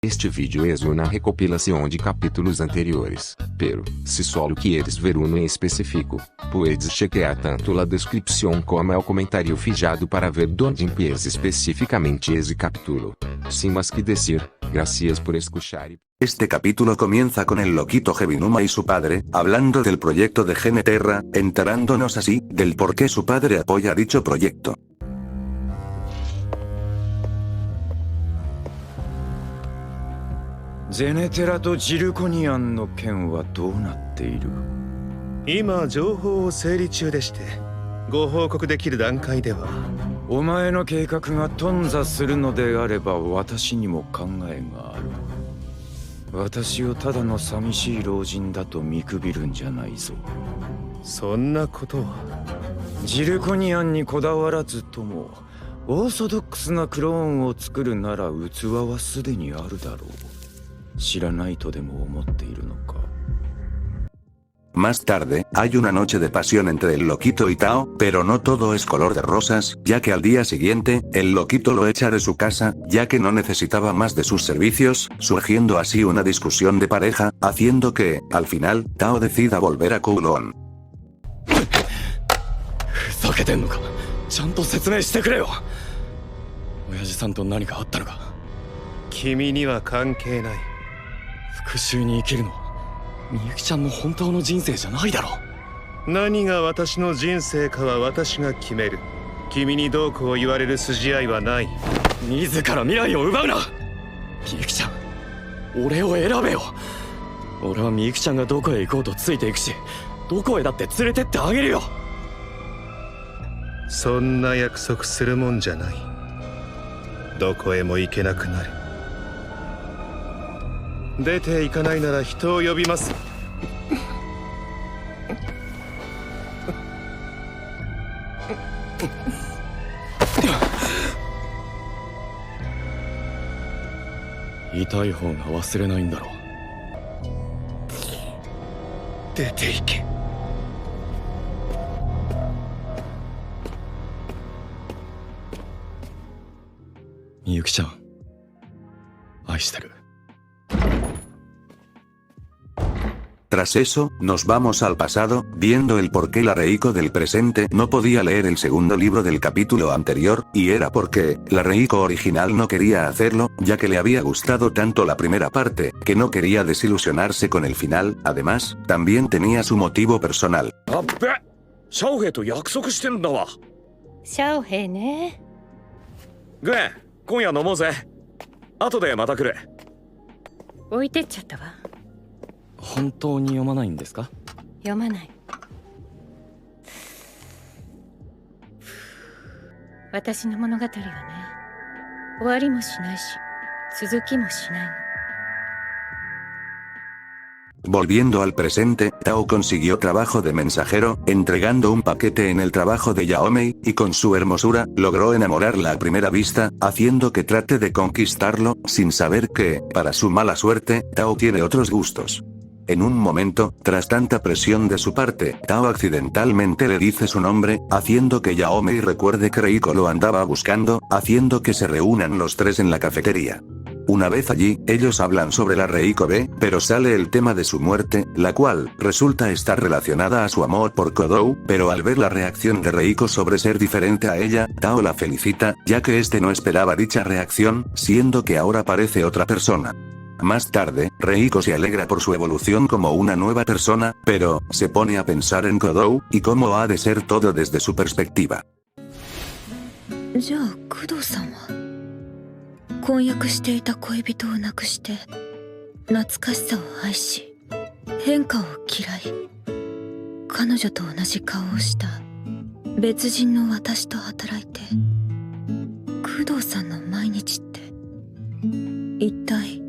Este vídeo es una recopilação de capítulos anteriores, pero, se solo quieres ver uno em específico, puedes chequear tanto la descripción como el comentario fijado para ver donde empieza especificamente ese capítulo. Sin más que decir, gracias por escuchar. Este capítulo comienza con el loquito Heavinuma y su padre, hablando del proyecto de Geneterra, enterándonos así, del por qué su padre apoya dicho proyecto. Geneterra とジルコニアンの件はどうなっている？今情報を整理中でして、ご報告できる段階では。お前の計画が頓挫するのであれば私にも考えがある。私をただの寂しい老人だと見くびるんじゃないぞ。そんなことは。ジルコニアンにこだわらずともオーソドックスなクローンを作るなら器はすでにあるだろう。知らないとでも思っているのか。Más tarde, hay una noche de pasión entre el loquito y Tao, pero no todo es color de rosas, ya que al día siguiente, el loquito lo echa de su casa, ya que no necesitaba más de sus servicios, surgiendo así una discusión de pareja, haciendo que, al final, Tao decida volver a Kowloon. ふざけてんのか。ちゃんと説明してくれよ。親父さんと何かあったのか。君には関係ない。復讐に生きるのはみゆきちゃんの本当の人生じゃないだろう。何が私の人生かは私が決める。君にどうこう言われる筋合いはない。自ら未来を奪うな。みゆきちゃん、俺を選べよ。俺はみゆきちゃんがどこへ行こうとついていくし、どこへだって連れてってあげるよ。そんな約束するもんじゃない。どこへも行けなくなる。出て行かないなら人を呼びます。痛い方が忘れないんだろう。出て行け。みゆきちゃん、愛してる。Tras eso, nos vamos al pasado, viendo el por qué la Reiko del presente no podía leer el segundo libro del capítulo anterior, y era porque, la Reiko original no quería hacerlo, ya que le había gustado tanto la primera parte, que no quería desilusionarse con el final. Además, también tenía su motivo personal. あっべ、シャオヘイと約束してんだわ。シャオヘイね。グエン、今夜飲もうぜ。後でまた来る。置いてっちゃったわ。本当に読まないんですか？読まない。私の物語はね、終わりもしないし、続きもしないの。Volviendo al presente, Tao consiguió trabajo de mensajero, entregando un paquete en el trabajo de Yaomei, y con su hermosura, logró enamorarla a primera vista, haciendo que trate de conquistarlo, sin saber que, para su mala suerte, Tao tiene otros gustos. En un momento, tras tanta presión de su parte, Tao accidentalmente le dice su nombre, haciendo que Yaomei recuerde que Reiko lo andaba buscando, haciendo que se reúnan los tres en la cafetería. Una vez allí, ellos hablan sobre la Reiko B, pero sale el tema de su muerte, la cual resulta estar relacionada a su amor por Kodou, pero al ver la reacción de Reiko sobre ser diferente a ella, Tao la felicita, ya que este no esperaba dicha reacción, siendo que ahora parece otra persona. Más tarde, Reiko se alegra por su evolución como una nueva persona, pero se pone a pensar en Kodou, y cómo ha de ser todo desde su perspectiva. じゃあ工藤さんは婚約していた恋人を亡くして懐かしさを愛し変化を嫌い彼女と同じ顔をした別人の私と働いて工藤さんの毎日って一体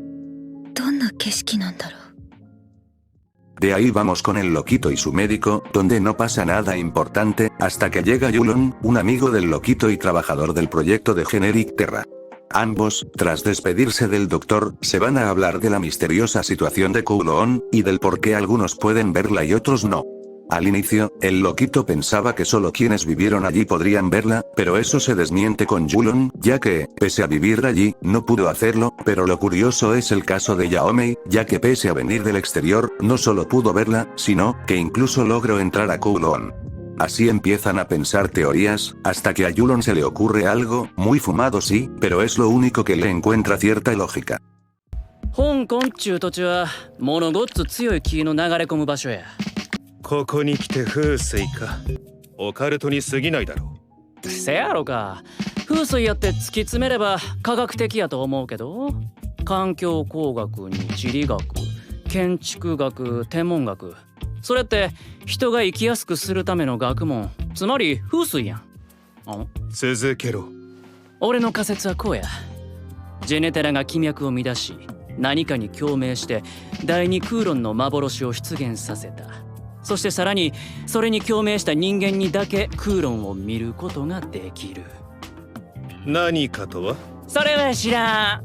どんな景色なんだろう。 De ahí vamos con el loquito y su médico, donde no pasa nada importante, hasta que llega Yulon, un amigo del loquito y trabajador del proyecto de Geneterra. Ambos, tras despedirse del doctor, se van a hablar de la misteriosa situación de Kowloon, y del por qué algunos pueden verla y otros no. Al inicio, el loquito pensaba que solo quienes vivieron allí podrían verla, pero eso se desmiente con Yulon, ya que, pese a vivir allí, no pudo hacerlo, pero lo curioso es el caso de Yaomei, ya que pese a venir del exterior, no solo pudo verla, sino, que incluso logró entrar a Kowloon. Así empiezan a pensar teorías, hasta que a Yulon se le ocurre algo, muy fumado sí, pero es lo único que le encuentra cierta lógica. 香港っちゅう土地は物ごっつ強い気の流れ込む場所や。ここに来て風水か。オカルトに過ぎないだろせやろか。風水やって突き詰めれば科学的やと思うけど、環境工学に地理学、建築学、天文学、それって人が生きやすくするための学問、つまり風水やん。続けろ。俺の仮説はこうや。ジェネテラが気脈を乱し、何かに共鳴して第二空論の幻を出現させた。そしてさらにそれに共鳴した人間にだけ空論を見ることができる。何かとは？それは知ら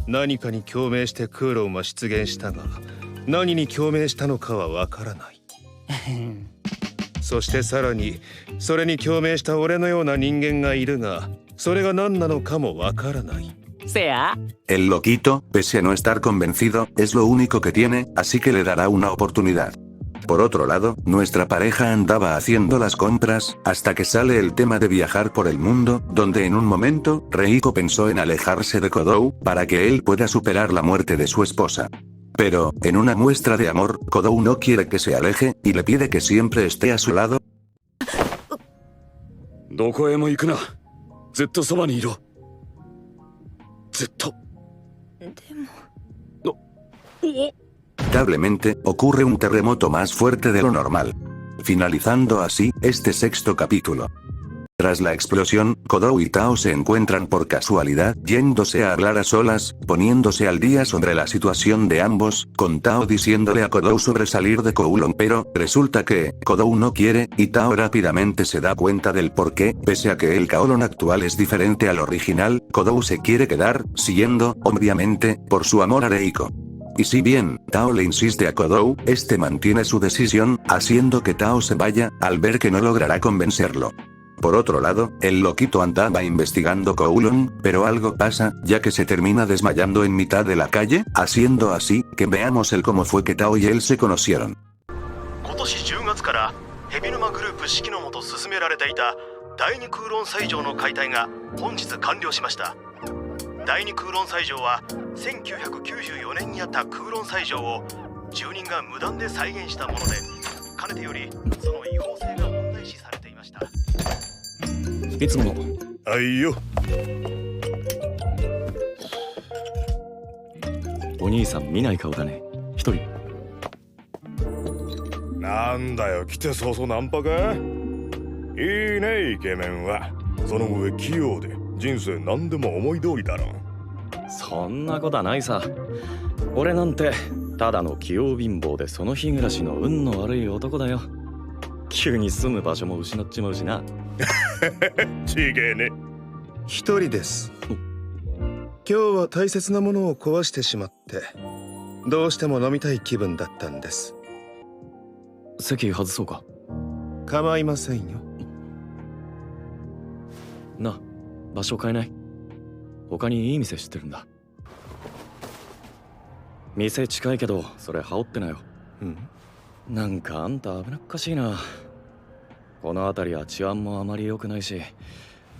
ん。何かに共鳴して空論は出現したが、何に共鳴したのかはわからない。そしてさらにそれに共鳴した俺のような人間がいるが、それが何なのかもわからない。sea. El loquito, pese a no estar convencido, es lo único que tiene, así que le dará una oportunidad. Por otro lado, nuestra pareja andaba haciendo las compras, hasta que sale el tema de viajar por el mundo, donde en un momento, Reiko pensó en alejarse de Kodou, para que él pueda superar la muerte de su esposa. Pero, en una muestra de amor, Kodou no quiere que se aleje, y le pide que siempre esté a su lado. どこへも行くな。ずっとそばにいろ。ずっと。でも。Lamentablemente, ocurre un terremoto más fuerte de lo normal. Finalizando así, este sexto capítulo. Tras la explosión, Kodou y Tao se encuentran por casualidad yéndose a hablar a solas, poniéndose al día sobre la situación de ambos, con Tao diciéndole a Kodou sobre salir de Kowloon, pero resulta que Kodou no quiere, y Tao rápidamente se da cuenta del por qué, pese a que el Kowloon actual es diferente al original, Kodou se quiere quedar, siguiendo, obviamente, por su amor a Reiko. Y si bien, Tao le insiste a Kodou, este mantiene su decisión, haciendo que Tao se vaya, al ver que no logrará convencerlo. Por otro lado, el loquito andaba investigando Kowloon, pero algo pasa, ya que se termina desmayando en mitad de la calle, haciendo así, que veamos el cómo fue que Tao y él se conocieron. 今年10月からヘビヌマグループ指揮のもと進められていた第二空論斎場の解体が本日完了しました。第二空論斎場は1994年にあった空論斎場を住人が無断で再現したもので、かねてよりその違法性が問題視されていました。いつもの。はいよ。お兄さん見ない顔だね。一人。なんだよ、来て早々ナンパか？いいね、イケメンは。その上器用で人生何でも思い通りだろ。そんなことはないさ。俺なんてただの器用貧乏でその日暮らしの運の悪い男だよ。急に住む場所も失っちまうしな。ちげえね。一人です。今日は大切なものを壊してしまってどうしても飲みたい気分だったんです。席外そうか。構いませんよ。な、場所変えない？他にいい店知ってるんだ。店近いけどそれ羽織ってなよ。なんかあんた危なっかしいな。この辺りは治安もあまり良くないし、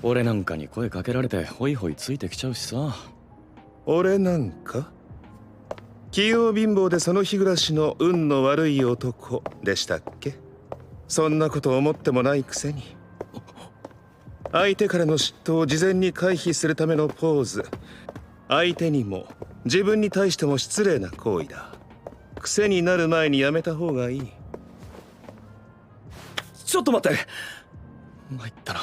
俺なんかに声かけられてホイホイついてきちゃうしさ。俺なんか器用貧乏でその日暮らしの運の悪い男でしたっけ？そんなこと思ってもないくせに。相手からの嫉妬を事前に回避するためのポーズ。相手にも自分に対しても失礼な行為だ。癖になる前にやめた方がいい。ちょっと待って。参ったな。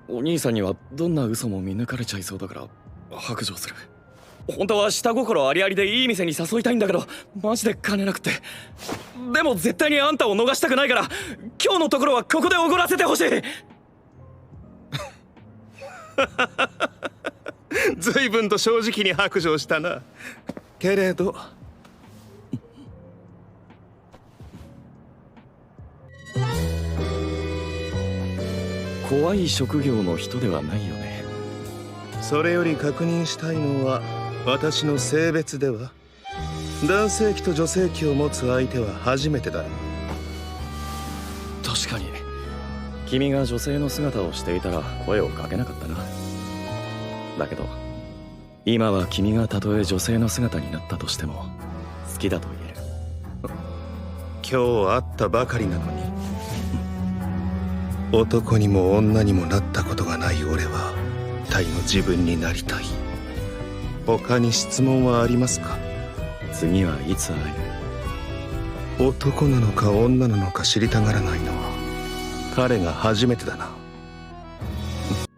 お兄さんにはどんな嘘も見抜かれちゃいそうだから白状する。本当は下心ありありでいい店に誘いたいんだけど、マジで金なくて。でも絶対にあんたを逃したくないから、今日のところはここでおごらせてほしい。随分と正直に白状したな。けれど怖い職業の人ではないよね。それより確認したいのは私の性別では。男性器と女性器を持つ相手は初めてだろう。確かに君が女性の姿をしていたら声をかけなかったな。だけど今は君がたとえ女性の姿になったとしても好きだと言える。今日会ったばかりなのに。男にも女にもなったことがない俺は体の自分になりたい。他に質問はありますか？次はいつ会える？男なのか女なのか知りたがらないのは彼が初めてだな。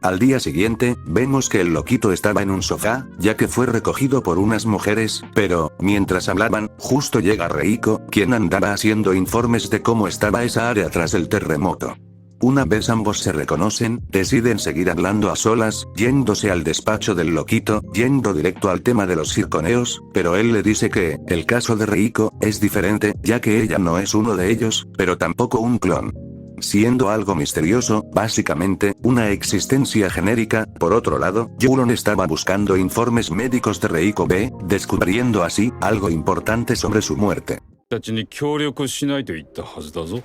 Al día siguiente, vemos que el loquito estaba en un sofá, ya que fue recogido por unas mujeres, pero, mientras hablaban, justo llega Reiko, quien andaba haciendo informes de cómo estaba esa área tras el terremoto. Una vez ambos se reconocen, deciden seguir hablando a solas, yéndose al despacho del loquito, yendo directo al tema de los circoneos, pero él le dice que, el caso de Reiko, es diferente, ya que ella no es uno de ellos, pero tampoco un clon. Siendo algo misterioso, básicamente, una existencia genérica. Por otro lado, Yulon estaba buscando informes médicos de Reiko B, descubriendo así, algo importante sobre su muerte. たちに協力しないと言ったはずだぞ。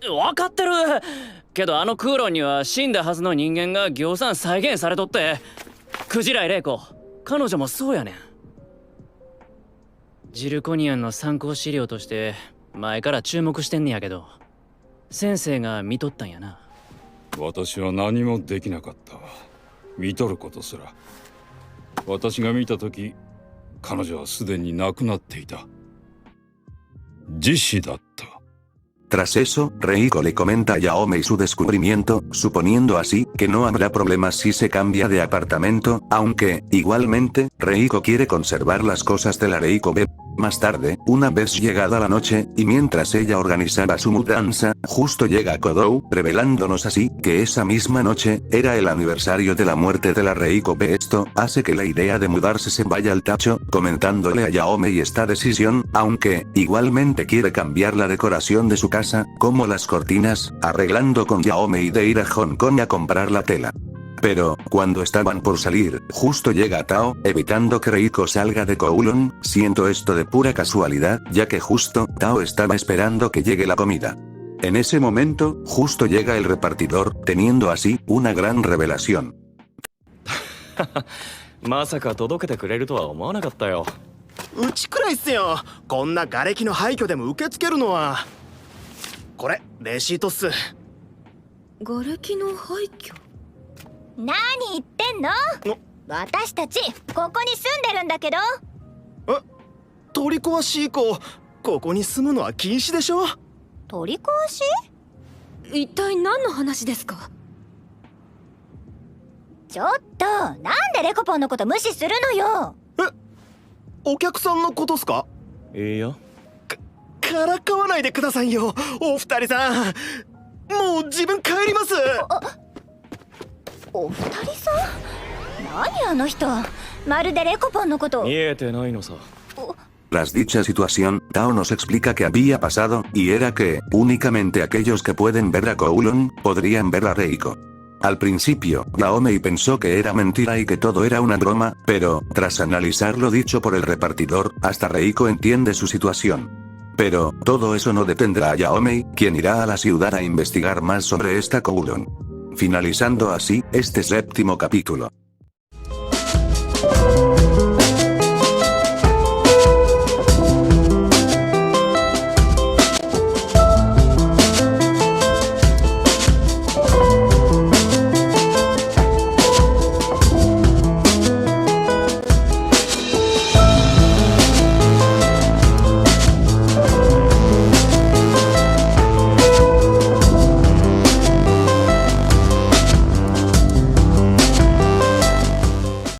分かってるけど、あの空論には死んだはずの人間がぎょうさん再現されとって。クジライ玲子、彼女もそうやねん。ジルコニアンの参考資料として前から注目してんねやけど、先生が見とったんやな。私は何もできなかった。見とることすら。私が見たとき、彼女はすでに亡くなっていた。自死だった。Tras eso, Reiko le comenta a Yaomei su descubrimiento, suponiendo así que no habrá problemas si se cambia de apartamento, aunque, igualmente, Reiko quiere conservar las cosas de la Reiko B. Más tarde, una vez llegada la noche, y mientras ella organizaba su mudanza, justo llega Kodou, revelándonos así que esa misma noche era el aniversario de la muerte de la Reiko B. Esto hace que la idea de mudarse se vaya al tacho, comentándole a Yaomei esta decisión, aunque, igualmente quiere cambiar la decoración de su casa, como las cortinas, arreglando con Yaomei de ir a Hong Kong a comprar la tela. Pero, cuando estaban por salir, justo llega Tao, evitando que Reiko salga de Kowloon, siendo esto de pura casualidad, ya que justo, Tao estaba esperando que llegue la comida. En ese momento, justo llega el repartidor, teniendo así, una gran revelación. まさか届けてくれるとは思わなかったよ。うちくらいっすよ。こんな瓦礫の廃墟でも受け付けるのは。これレシートっす。瓦礫の廃墟？何言ってんの？私たちここに住んでるんだけど。取り壊し以降ここに住むのは禁止でしょ。取り壊し？一体何の話ですか？ちょっと、なんでレコポンのこと無視するのよ。お客さんのことっすか？いいよ。からかわないでくださいよ、お二人さん。もう自分帰ります。お二人さん？何あの人、まるでレコポンのこと。見えてないのさ。Tras dicha situación, Tao nos explica qué había pasado, y era que, únicamente aquellos que pueden ver a Kowloon, podrían ver a Reiko. Al principio, Yaomei pensó que era mentira y que todo era una broma, pero, tras analizar lo dicho por el repartidor, hasta Reiko entiende su situación. Pero, todo eso no detendrá a Yaomei, quien irá a la ciudad a investigar más sobre esta Kowloon. Finalizando así, este séptimo capítulo.